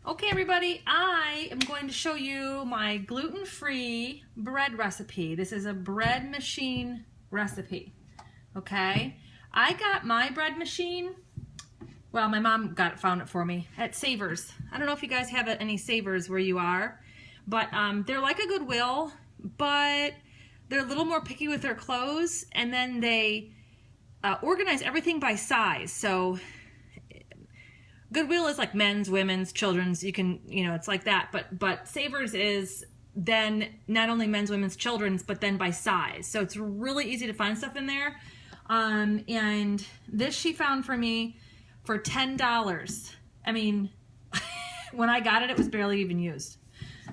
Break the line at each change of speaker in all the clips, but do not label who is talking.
Okay everybody, I am going to show you my gluten-free bread recipe. This is a bread machine recipe, okay? I got my bread machine, well my mom found it for me at Savers. I don't know if you guys have any Savers where you are, but they're like a Goodwill, but they're a little more picky with their clothes, and then they organize everything by size. So Goodwill is like men's, women's, children's. You can, it's like that. But Savers is then not only men's, women's, children's, but then by size. So it's really easy to find stuff in there. And this she found for me for $10. I mean, when I got it, it was barely even used.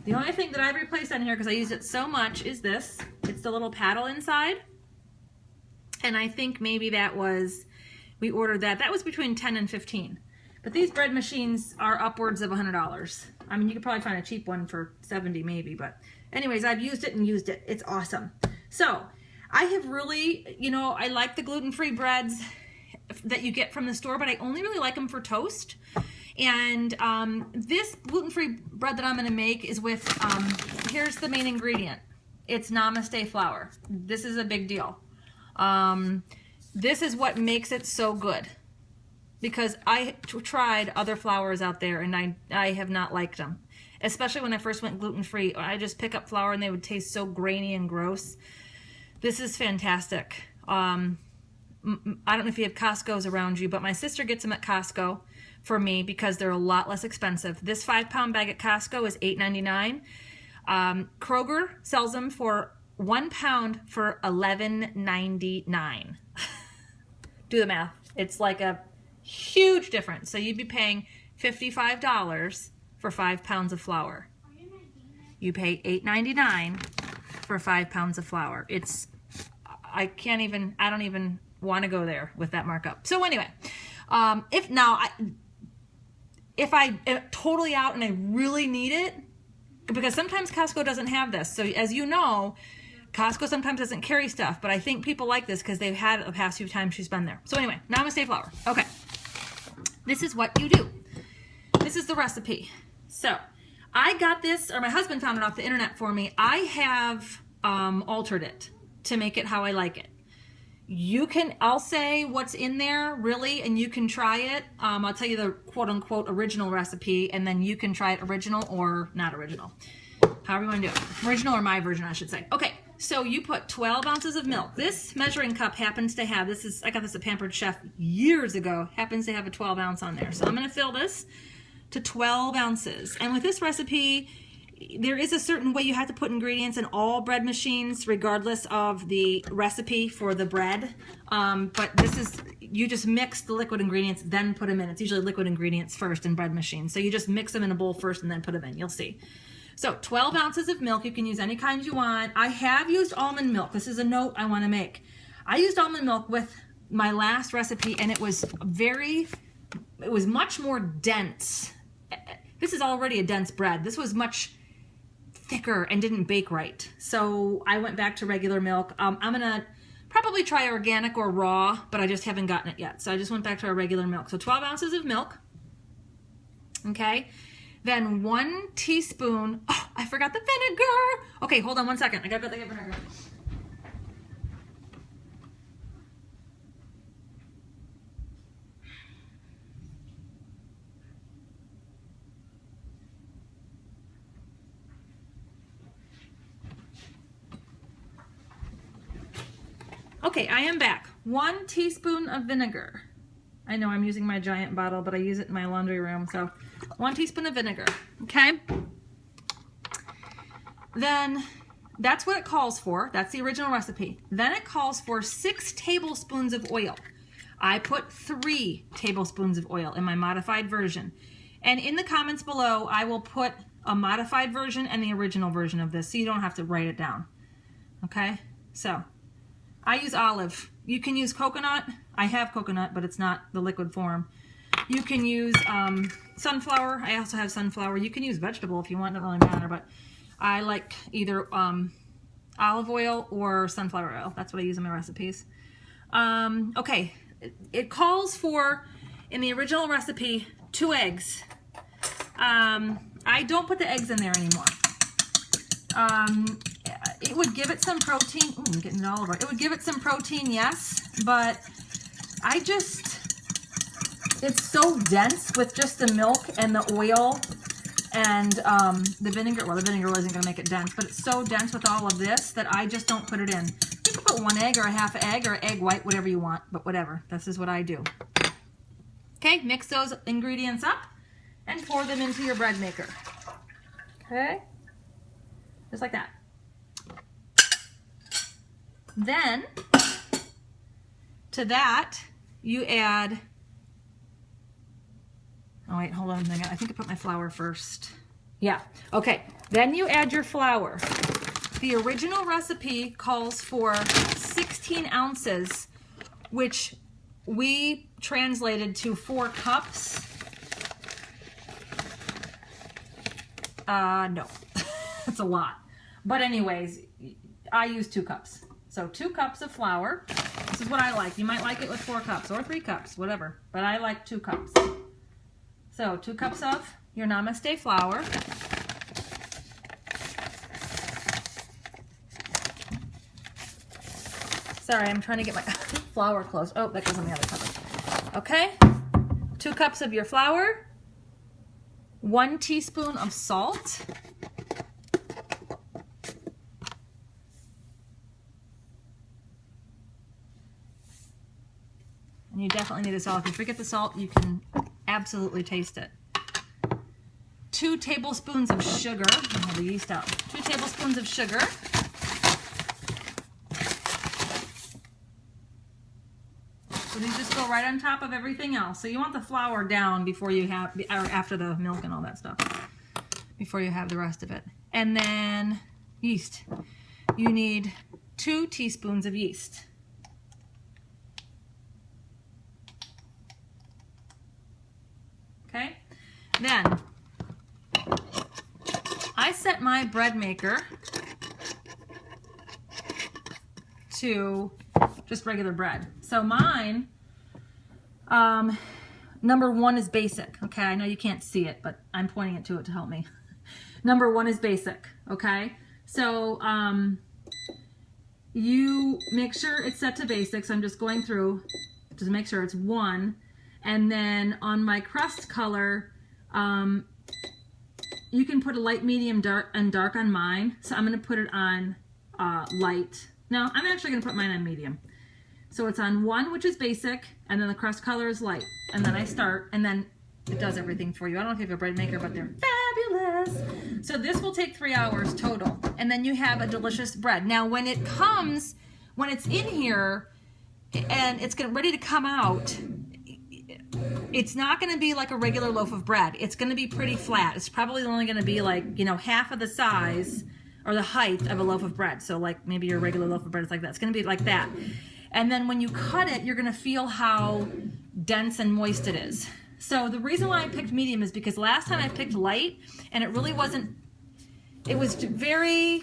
The only thing that I replaced on here, because I used it so much, is this. It's the little paddle inside. And I think maybe we ordered that. That was between 10 and 15. But these bread machines are upwards of $100. I mean, you could probably find a cheap one for 70 maybe, but anyways, I've used it and used it. It's awesome. So I have really, I like the gluten-free breads that you get from the store, but I only really like them for toast. And this gluten-free bread that I'm going to make is with, here's the main ingredient. It's Namaste flour. This is a big deal. This is what makes it so good. Because I tried other flours out there and I have not liked them. Especially when I first went gluten-free. I just pick up flour and they would taste so grainy and gross. This is fantastic. I don't know if you have Costco's around you, but my sister gets them at Costco for me because they're a lot less expensive. This 5-pound bag at Costco is $8.99. Kroger sells them for 1 pound for $11.99. Do the math. It's like a huge difference. So you'd be paying $55 for 5 pounds of flour. You pay $8.99 for 5 pounds of flour. I don't even want to go there with that markup. So anyway, if I am totally out and I really need it, because sometimes Costco doesn't have this. So as you know, Costco sometimes doesn't carry stuff, but I think people like this because they've had it the past few times she's been there. So anyway, Namaste flour. Okay. This is what you do. This is the recipe. So I got this, or my husband found it off the internet for me. I have altered it to make it how I like it. I'll say what's in there really, and you can try it. I'll tell you the quote unquote original recipe, and then you can try it original or not original. However you want to do it. Original or my version, I should say. Okay, so you put 12 ounces of milk. This measuring cup happens to have, I got this at Pampered Chef years ago, happens to have a 12 ounce on there. So I'm going to fill this to 12 ounces. And with this recipe, there is a certain way you have to put ingredients in all bread machines, regardless of the recipe for the bread. But you just mix the liquid ingredients, then put them in. It's usually liquid ingredients first in bread machines. So you just mix them in a bowl first and then put them in. You'll see. So 12 ounces of milk. You can use any kind you want. I have used almond milk. This is a note I want to make. I used almond milk with my last recipe, and it was much more dense. This is already a dense bread. This was much thicker and didn't bake right. So I went back to regular milk. I'm going to probably try organic or raw, but I just haven't gotten it yet. So I just went back to our regular milk. So 12 ounces of milk. Okay. Then 1 teaspoon, oh, I forgot the vinegar. Okay, hold on 1 second. I gotta go get vinegar. Okay, I am back. 1 teaspoon of vinegar. I know I'm using my giant bottle, but I use it in my laundry room, so 1 teaspoon of vinegar, okay? Then that's what it calls for. That's the original recipe. Then it calls for 6 tablespoons of oil. I put 3 tablespoons of oil in my modified version. And in the comments below, I will put a modified version and the original version of this, so you don't have to write it down, okay? So I use olive. You can use coconut. I have coconut, but it's not the liquid form. You can use sunflower. I also have sunflower. You can use vegetable if you want. It doesn't really matter, but I like either olive oil or sunflower oil. That's what I use in my recipes. Okay, it calls for, in the original recipe, 2 eggs. I don't put the eggs in there anymore. It would give it some protein. Ooh, I'm getting it all over. It would give it some protein, yes, but it's so dense with just the milk and the oil and the vinegar. Well, the vinegar isn't going to make it dense, but it's so dense with all of this that I just don't put it in. You can put 1 egg or a half egg or egg white, whatever you want, but whatever. This is what I do. Okay, mix those ingredients up and pour them into your bread maker. Okay, just like that. Then, to that, you add, oh wait, hold on a minute. I think I put my flour first. Yeah, okay. Then you add your flour. The original recipe calls for 16 ounces, which we translated to 4 cups. No, it's a lot. But anyways, I use 2 cups. So 2 cups of flour. This is what I like. You might like it with 4 cups or 3 cups, whatever. But I like 2 cups. So 2 cups of your namaste flour. Sorry, I'm trying to get my flour close. Oh, that goes on the other cover. Okay. 2 cups of your flour. 1 teaspoon of salt. And you definitely need the salt. If you forget the salt, you can absolutely taste it. 2 tablespoons of sugar. I have the yeast out. 2 tablespoons of sugar. So these just go right on top of everything else. So you want the flour down before you have, or after the milk and all that stuff, before you have the rest of it. And then yeast. You need 2 teaspoons of yeast. Okay, then I set my bread maker to just regular bread. So mine, number 1 is basic. Okay, I know you can't see it, but I'm pointing it to help me. Number 1 is basic. Okay, so you make sure it's set to basic. So I'm just going through to make sure it's 1. And then on my crust color, you can put a light, medium, dark, and dark on mine. So I'm going to put it on light. No, I'm actually going to put mine on medium. So it's on 1, which is basic, and then the crust color is light. And then I start, and then it does everything for you. I don't know if you have a bread maker, but they're fabulous. So this will take 3 hours total. And then you have a delicious bread. Now, when it comes, when it's in here, and it's ready to come out, it's not going to be like a regular loaf of bread. It's going to be pretty flat. It's probably only going to be like, you know, half of the size or the height of a loaf of bread. So like maybe your regular loaf of bread is like that. It's going to be like that. And then when you cut it, you're going to feel how dense and moist it is. So the reason why I picked medium is because last time I picked light and it really wasn't, it was very,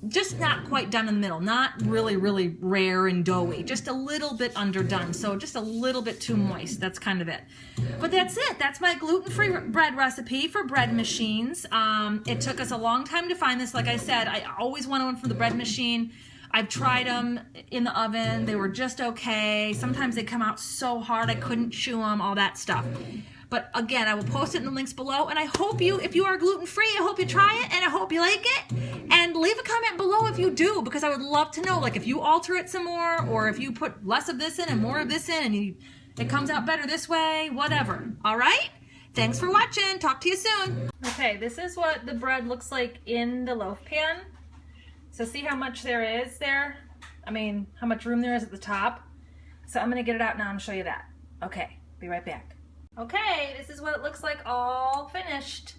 just not quite done in the middle. Not really, really rare and doughy. Just a little bit underdone. So just a little bit too moist. That's kind of it. But that's it. That's my gluten-free bread recipe for bread machines. It took us a long time to find this. Like I said, I always wanted one for the bread machine. I've tried them in the oven. They were just okay. Sometimes they come out so hard I couldn't chew them, all that stuff. But again, I will post it in the links below. And I hope you, if you are gluten-free, I hope you try it and I hope you like it. And leave a comment below if you do, because I would love to know, like if you alter it some more, or if you put less of this in and more of this in and it comes out better this way, whatever. All right? Thanks for watching. Talk to you soon. Okay, this is what the bread looks like in the loaf pan. So see how much there is there? I mean, how much room there is at the top. So I'm gonna get it out now and show you that. Okay, be right back. Okay, this is what it looks like all finished.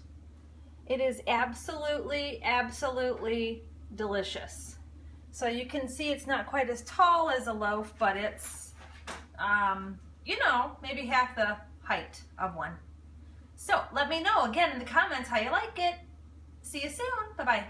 It is absolutely, absolutely delicious. So you can see it's not quite as tall as a loaf, but it's, you know, maybe half the height of one. So let me know again in the comments how you like it. See you soon. Bye-bye.